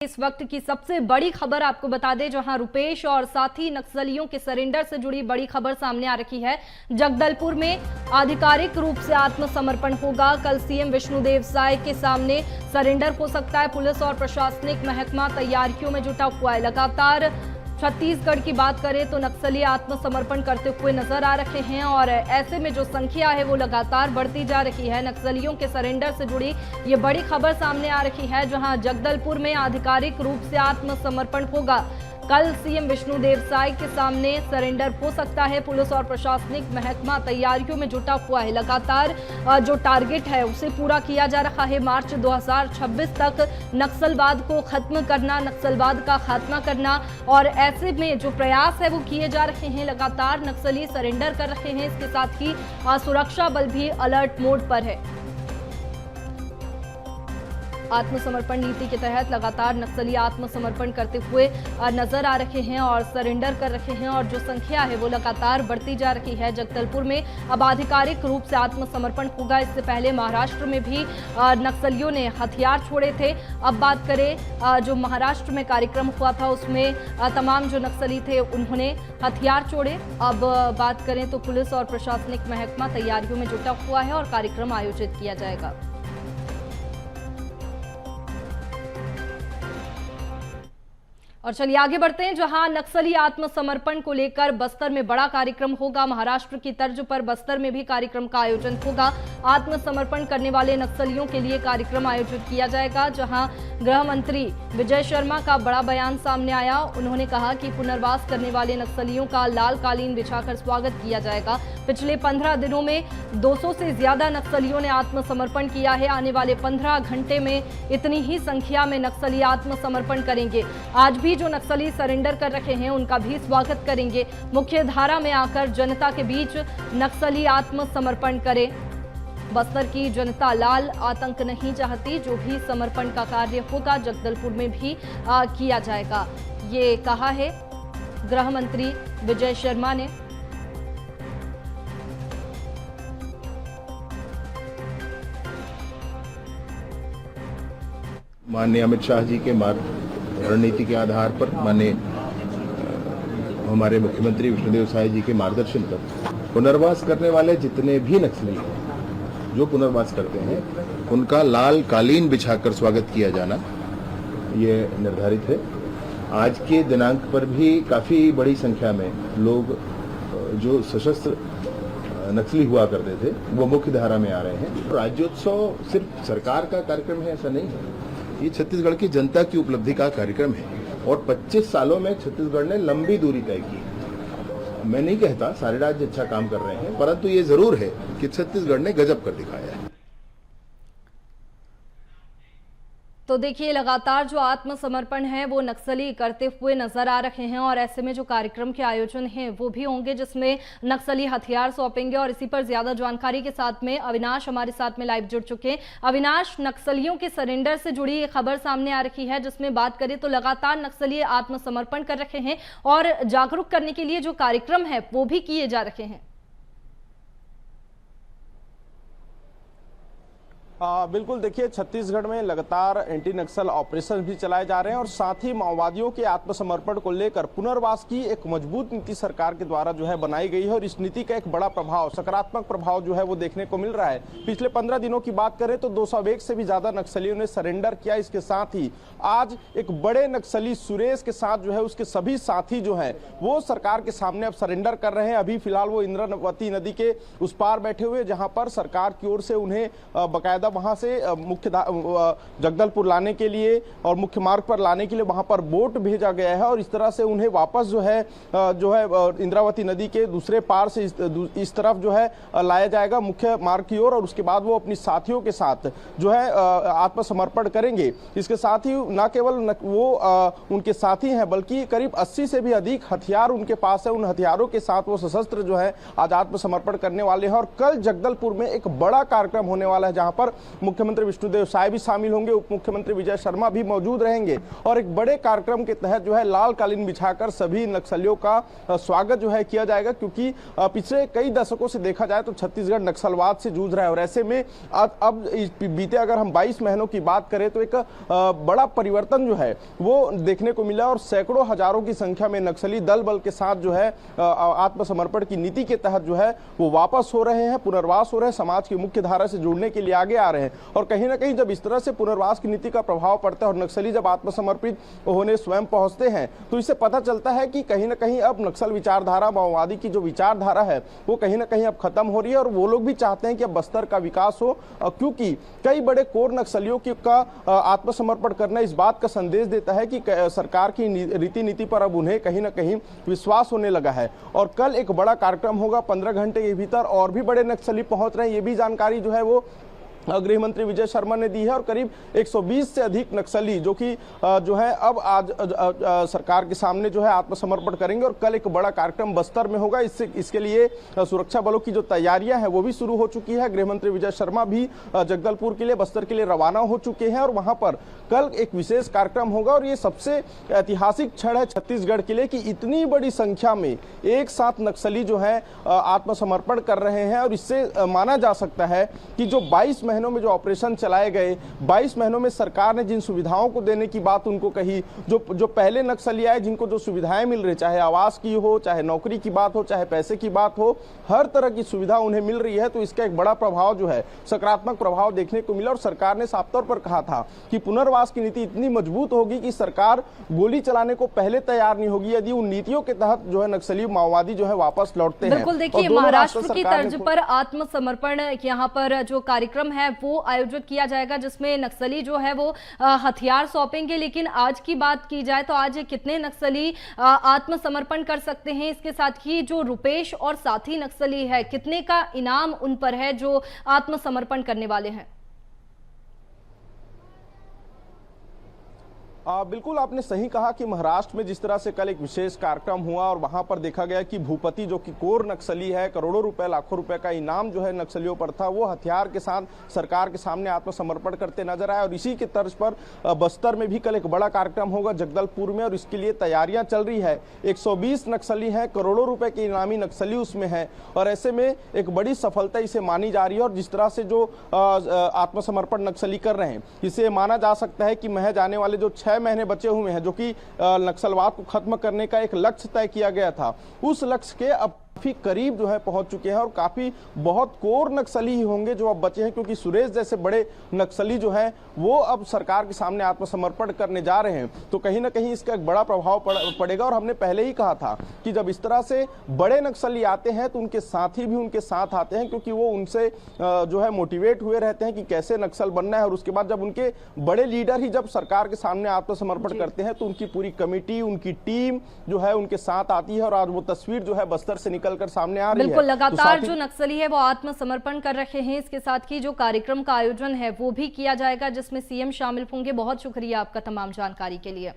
इस वक्त की सबसे बड़ी खबर आपको बता दें, जहां रुपेश और साथी नक्सलियों के सरेंडर से जुड़ी बड़ी खबर सामने आ रही है। जगदलपुर में आधिकारिक रूप से आत्मसमर्पण होगा। कल सीएम विष्णुदेव साय के सामने सरेंडर हो सकता है। पुलिस और प्रशासनिक महकमा तैयारियों में जुटा हुआ है। लगातार छत्तीसगढ़ की बात करें तो नक्सली आत्मसमर्पण करते हुए नजर आ रहे हैं और ऐसे में जो संख्या है वो लगातार बढ़ती जा रही है। नक्सलियों के सरेंडर से जुड़ी ये बड़ी खबर सामने आ रही है, जहां जगदलपुर में आधिकारिक रूप से आत्मसमर्पण होगा। कल सीएम विष्णुदेव साय के सामने सरेंडर हो सकता है। पुलिस और प्रशासनिक महकमा तैयारियों में जुटा हुआ है। लगातार जो टारगेट है उसे पूरा किया जा रहा है। मार्च 2026 तक नक्सलवाद को खत्म करना, नक्सलवाद का खात्मा करना, और ऐसे में जो प्रयास है वो किए जा रहे हैं। लगातार नक्सली सरेंडर कर रहे हैं। इसके साथ ही सुरक्षा बल भी अलर्ट मोड पर है। आत्मसमर्पण नीति के तहत लगातार नक्सली आत्मसमर्पण करते हुए नजर आ रहे हैं और सरेंडर कर रहे हैं, और जो संख्या है वो लगातार बढ़ती जा रही है। जगदलपुर में अब आधिकारिक रूप से आत्मसमर्पण होगा। इससे पहले महाराष्ट्र में भी नक्सलियों ने हथियार छोड़े थे। अब बात करें जो महाराष्ट्र में कार्यक्रम हुआ था उसमें तमाम जो नक्सली थे उन्होंने हथियार छोड़े। अब बात करें तो पुलिस और प्रशासनिक महकमा तैयारियों में जुटा हुआ है और कार्यक्रम आयोजित किया जाएगा। और चलिए आगे बढ़ते हैं, जहां नक्सली आत्मसमर्पण को लेकर बस्तर में बड़ा कार्यक्रम होगा। महाराष्ट्र की तर्ज पर बस्तर में भी कार्यक्रम का आयोजन होगा। आत्मसमर्पण करने वाले नक्सलियों के लिए कार्यक्रम आयोजित किया जाएगा, जहां गृह मंत्री विजय शर्मा का बड़ा बयान सामने आया। उन्होंने कहा कि पुनर्वास करने वाले नक्सलियों का लाल कालीन बिछाकर स्वागत किया जाएगा। पिछले 15 दिनों में 200 से ज्यादा नक्सलियों ने आत्मसमर्पण किया है। आने वाले 15 घंटे में इतनी ही संख्या में नक्सली आत्मसमर्पण करेंगे। आज भी जो नक्सली सरेंडर कर रहे हैं उनका भी स्वागत करेंगे। मुख्य धारा में आकर जनता के बीच नक्सली आत्मसमर्पण करें। बस्तर की जनता लाल आतंक नहीं चाहती। जो भी समर्पण का कार्य होगा जगदलपुर में भी किया जाएगा, ये कहा है गृह मंत्री विजय शर्मा ने। माननीय अमित शाह जी के रणनीति के आधार पर, माननीय हमारे मुख्यमंत्री विष्णुदेव साय जी के मार्गदर्शन पर पुनर्वास करने वाले जितने भी नक्सली जो पुनर्वास करते हैं उनका लाल कालीन बिछाकर स्वागत किया जाना ये निर्धारित है। आज के दिनांक पर भी काफी बड़ी संख्या में लोग जो सशस्त्र नक्सली हुआ करते थे वो मुख्य धारा में आ रहे हैं। राज्योत्सव सिर्फ सरकार का कार्यक्रम है ऐसा नहीं है, ये छत्तीसगढ़ की जनता की उपलब्धि का कार्यक्रम है और 25 सालों में छत्तीसगढ़ ने लंबी दूरी तय की। मैं नहीं कहता सारे राज्य अच्छा काम कर रहे हैं, परंतु ये जरूर है कि छत्तीसगढ़ ने गजब कर दिखाया है। तो देखिए, लगातार जो आत्मसमर्पण है वो नक्सली करते हुए नजर आ रहे हैं और ऐसे में जो कार्यक्रम के आयोजन हैं वो भी होंगे जिसमें नक्सली हथियार सौंपेंगे। और इसी पर ज्यादा जानकारी के साथ में अविनाश हमारे साथ में लाइव जुड़ चुके हैं। अविनाश, नक्सलियों के सरेंडर से जुड़ी खबर सामने आ रही है, जिसमें बात करें तो लगातार नक्सली आत्मसमर्पण कर रहे हैं और जागरूक करने के लिए जो कार्यक्रम है वो भी किए जा रहे हैं। बिल्कुल, देखिए छत्तीसगढ़ में लगातार एंटी नक्सल ऑपरेशन भी चलाए जा रहे हैं और साथ ही माओवादियों के आत्मसमर्पण को लेकर पुनर्वास की एक मजबूत नीति सरकार के द्वारा जो है बनाई गई है और इस नीति का एक बड़ा प्रभाव, सकारात्मक प्रभाव जो है वो देखने को मिल रहा है। पिछले 15 दिनों की बात करें तो 201 से भी ज्यादा नक्सलियों ने सरेंडर किया। इसके साथ ही आज एक बड़े नक्सली सुरेश के साथ जो है उसके सभी साथी जो है वो सरकार के सामने अब सरेंडर कर रहे हैं। अभी फिलहाल वो इंद्रावती नदी के उस पार बैठे हुए, जहां पर सरकार की ओर से उन्हें बाकायदा वहां से मुख्य जगदलपुर लाने के लिए और मुख्य मार्ग पर लाने के लिए वहां पर बोट भेजा गया है और इस तरह से उन्हें वापस जो है इंद्रावती नदी के दूसरे पार से इस तरफ जो है लाया जाएगा मुख्य मार्ग की ओर और उसके बाद वो अपनी साथियों के साथ जो है आत्मसमर्पण करेंगे। इसके साथ ही न केवल वो उनके साथी हैं बल्कि करीब 80 से भी अधिक हथियार उनके पास है। उन हथियारों के साथ वो सशस्त्र जो है आज आत्मसमर्पण करने वाले हैं और कल जगदलपुर में एक बड़ा कार्यक्रम होने वाला है, जहां पर मुख्यमंत्री विष्णुदेव साय भी शामिल होंगे, उप मुख्यमंत्री विजय शर्मा भी मौजूद रहेंगे और एक बड़े कार्यक्रम के तहत जो है लाल कालीन बिछाकर सभी नक्सलियों का स्वागत जो है किया जाएगा, क्योंकि पिछले कई दशकों से देखा जाए तो छत्तीसगढ़ नक्सलवाद से जूझ रहा है और ऐसे में अब बीते अगर हम 22 महीनों की बात करें तो एक बड़ा परिवर्तन जो है वो देखने को मिला और सैकड़ों हजारों की संख्या में नक्सली दल बल के साथ जो है आत्मसमर्पण की नीति के तहत जो है वो वापस हो रहे हैं, पुनर्वास हो रहे हैं, समाज की मुख्य धारा से जुड़ने के लिए आगे आ रहे हैं। और कहीं ना कहीं जब इस तरह से पुनर्वास की नीति का प्रभाव पड़ता है और नक्सली जब आत्मसमर्पित होने स्वयं पहुंचते हैं तो इससे पता चलता है कि कहीं ना कहीं अब नक्सल विचारधारा, माओवादी की जो विचारधारा है वो कहीं ना कहीं अब खत्म हो रही है और वो लोग भी चाहते हैं कि अब बस्तर का विकास हो, क्योंकि कई बड़े कोर नक्सलियों का आत्मसमर्पण करना इस बात का संदेश देता है कि सरकार की रीति नीति पर अब उन्हें कहीं ना कहीं विश्वास होने लगा है। और कल एक बड़ा कार्यक्रम होगा, 15 घंटे के भीतर और भी बड़े नक्सली पहुंच रहे हैं, ये भी जानकारी जो है वो गृह मंत्री विजय शर्मा ने दी है और करीब 120 से अधिक नक्सली जो कि जो है अब आज सरकार के सामने जो है आत्मसमर्पण करेंगे और कल एक बड़ा कार्यक्रम बस्तर में होगा। इसके लिए सुरक्षा बलों की जो तैयारियां हैं वो भी शुरू हो चुकी है। गृह मंत्री विजय शर्मा भी जगदलपुर के लिए, बस्तर के लिए रवाना हो चुके हैं और वहां पर कल एक विशेष कार्यक्रम होगा और ये सबसे ऐतिहासिक क्षण है छत्तीसगढ़ के लिए कि इतनी बड़ी संख्या में एक साथ नक्सली जो है आत्मसमर्पण कर रहे हैं। और इससे माना जा सकता है कि जो 22 महीनों में जो ऑपरेशन चलाए गए, 22 महीनों में सरकार ने जिन सुविधाओं को देने की बात उनको कही, जो पहले नक्सली आए जिनको जो सुविधाएं मिल रही, चाहे आवास की हो, चाहे नौकरी की बात हो, चाहे पैसे की बात हो, हर तरह की सुविधा उन्हें मिल रही है। तो इसका एक बड़ा प्रभाव जो है, सकारात्मक प्रभाव देखने को मिला और सरकार ने साफ तौर पर कहा था कि पुनर्वास की नीति इतनी मजबूत होगी कि सरकार गोली चलाने को पहले तैयार नहीं होगी यदि उन नीतियों के तहत जो है नक्सली माओवादी जो है वापस लौटते हैं। बिल्कुल, देखिए महाराष्ट्र की तर्ज पर आत्मसमर्पण यहाँ पर जो कार्यक्रम है वो आयोजित किया जाएगा जिसमें नक्सली जो है वो हथियार सौंपेंगे। लेकिन आज की बात की जाए तो आज कितने नक्सली आत्मसमर्पण कर सकते हैं, इसके साथ ही जो रुपेश और साथी नक्सली है कितने का इनाम उन पर है जो आत्मसमर्पण करने वाले हैं? बिल्कुल आपने सही कहा कि महाराष्ट्र में जिस तरह से कल एक विशेष कार्यक्रम हुआ और वहां पर देखा गया कि भूपति जो कि कोर नक्सली है, करोड़ों रुपए, लाखों रुपए का इनाम जो है नक्सलियों पर था, वो हथियार के साथ सरकार के सामने आत्मसमर्पण करते नजर आए। और इसी के तर्ज पर बस्तर में भी कल एक बड़ा कार्यक्रम होगा जगदलपुर में और इसके लिए तैयारियां चल रही है। 120 नक्सली हैं, करोड़ों रुपए के इनामी नक्सली उसमें है और ऐसे में एक बड़ी सफलता इसे मानी जा रही है। और जिस तरह से जो आत्मसमर्पण नक्सली कर रहे हैं, इसे माना जा सकता है कि महज आने वाले जो 6 महीने बचे हुए हैं, जो कि नक्सलवाद को खत्म करने का एक लक्ष्य तय किया गया था, उस लक्ष्य के अब काफी करीब जो है पहुंच चुके हैं और काफी बहुत कोर नक्सली ही होंगे जो अब बचे हैं, क्योंकि सुरेश जैसे बड़े नक्सली जो हैं वो अब सरकार के सामने आत्मसमर्पण करने जा रहे हैं। तो कहीं ना कहीं इसका एक बड़ा प्रभाव पड़ेगा। और हमने पहले ही कहा था कि जब इस तरह से बड़े नक्सली आते हैं तो उनके साथी भी उनके साथ आते हैं, क्योंकि वो उनसे जो है मोटिवेट हुए रहते हैं कि कैसे नक्सल बनना है। और उसके बाद जब उनके बड़े लीडर ही जब सरकार के सामने आत्मसमर्पण करते हैं तो उनकी पूरी कमेटी, उनकी टीम जो है उनके साथ आती है और आज वो तस्वीर जो है बस्तर से निकल कर सामने आ रही है। बिल्कुल, लगातार जो नक्सली है वो आत्मसमर्पण कर रहे हैं। इसके साथ ही जो कार्यक्रम का आयोजन है वो भी किया जाएगा जिसमें सीएम शामिल होंगे। बहुत शुक्रिया आपका तमाम जानकारी के लिए।